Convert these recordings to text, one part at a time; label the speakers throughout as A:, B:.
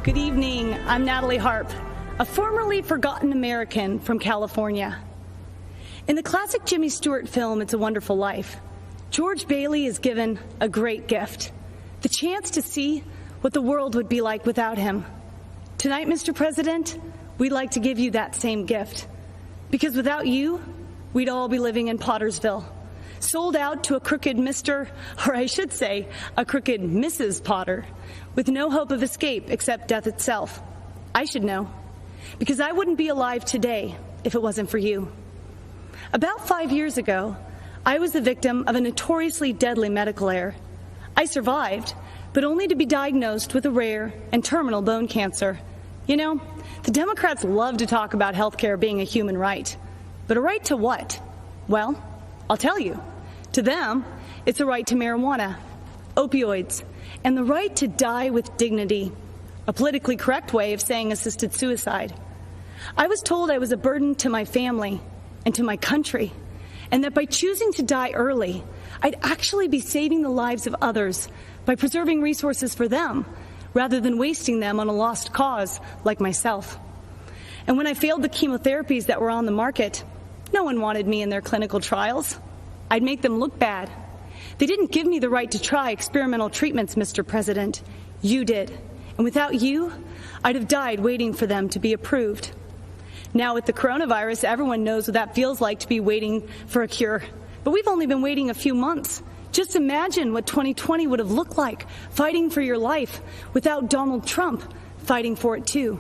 A: Good evening. I'm Natalie Harp, a formerly forgotten American from California. In the classic Jimmy Stewart film, It's a Wonderful Life, George Bailey is given a great gift, the chance to see what the world would be like without him. Tonight, Mr. President, we'd like to give you that same gift. Because without you, we'd all be living in Pottersville, sold out to a crooked Mr., or I should say, a crooked Mrs. Potter, with no hope of escape except death itself. I should know, because I wouldn't be alive today if it wasn't for you. About 5 years ago, I was the victim of a notoriously deadly medical error. I survived, but only to be diagnosed with a rare and terminal bone cancer. You know, the Democrats love to talk about health care being a human right. But a right to what? Well, I'll tell you. To them, it's a right to marijuana, opioids, and the right to die with dignity, a politically correct way of saying assisted suicide. I was told I was a burden to my family and to my country, and that by choosing to die early, I'd actually be saving the lives of others by preserving resources for them, rather than wasting them on a lost cause like myself. And when I failed the chemotherapies that were on the market, no one wanted me in their clinical trials. I'd make them look bad. They didn't give me the right to try experimental treatments, Mr. President. You did. And without you, I'd have died waiting for them to be approved. Now with the coronavirus, everyone knows what that feels like to be waiting for a cure. But we've only been waiting a few months. Just imagine what 2020 would have looked like, fighting for your life without Donald Trump fighting for it too.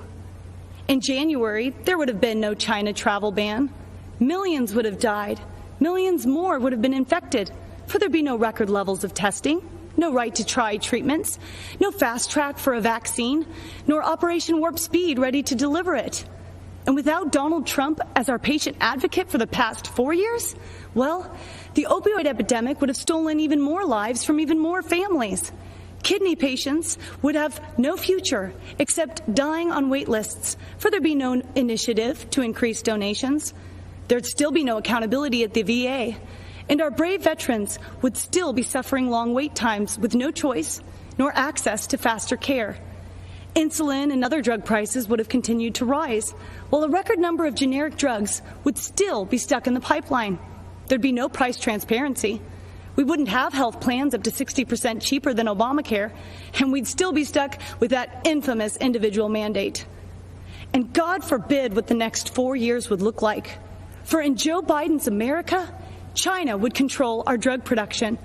A: In January, there would have been no China travel ban. Millions would have died. Millions more would have been infected, for there'd be no record levels of testing, no right to try treatments, no fast track for a vaccine, nor Operation Warp Speed ready to deliver it. And without Donald Trump as our patient advocate for the past 4 years, well, the opioid epidemic would have stolen even more lives from even more families. Kidney patients would have no future except dying on wait lists, for there'd be no initiative to increase donations. There'd still be no accountability at the VA, and our brave veterans would still be suffering long wait times with no choice nor access to faster care. Insulin and other drug prices would have continued to rise, while a record number of generic drugs would still be stuck in the pipeline. There'd be no price transparency. We wouldn't have health plans up to 60% cheaper than Obamacare, and we'd still be stuck with that infamous individual mandate. And God forbid what the next 4 years would look like. For in Joe Biden's America, China would control our drug production.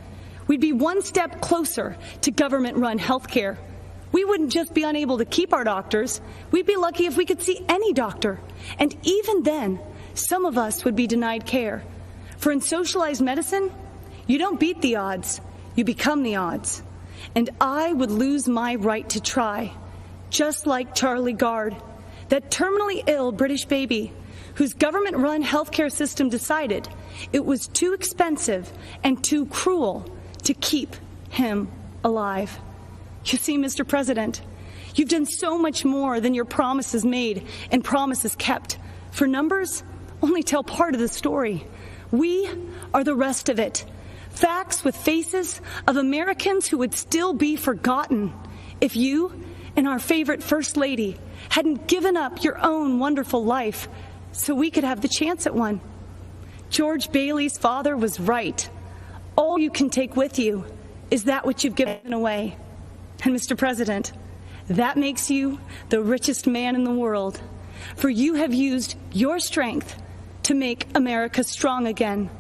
A: We'd be one step closer to government-run health care. We wouldn't just be unable to keep our doctors, we'd be lucky if we could see any doctor. And even then, some of us would be denied care. For in socialized medicine, you don't beat the odds, you become the odds. And I would lose my right to try, just like Charlie Gard, that terminally ill British baby whose government-run healthcare system decided it was too expensive and too cruel to keep him alive. You see, Mr. President, you've done so much more than your promises made and promises kept. For numbers only tell part of the story. We are the rest of it. Facts with faces of Americans who would still be forgotten if you and our favorite First Lady hadn't given up your own wonderful life so we could have the chance at one. George Bailey's father was right. All you can take with you is that which you've given away. And Mr. President, that makes you the richest man in the world, for you have used your strength to make America strong again.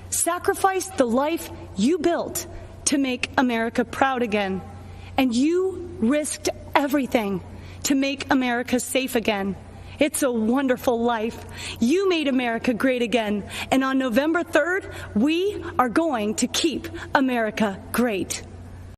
A: Sacrificed the life you built to make America proud again. And you risked everything to make America safe again. It's a wonderful life. You made America great again. And on November 3rd, we are going to keep America great.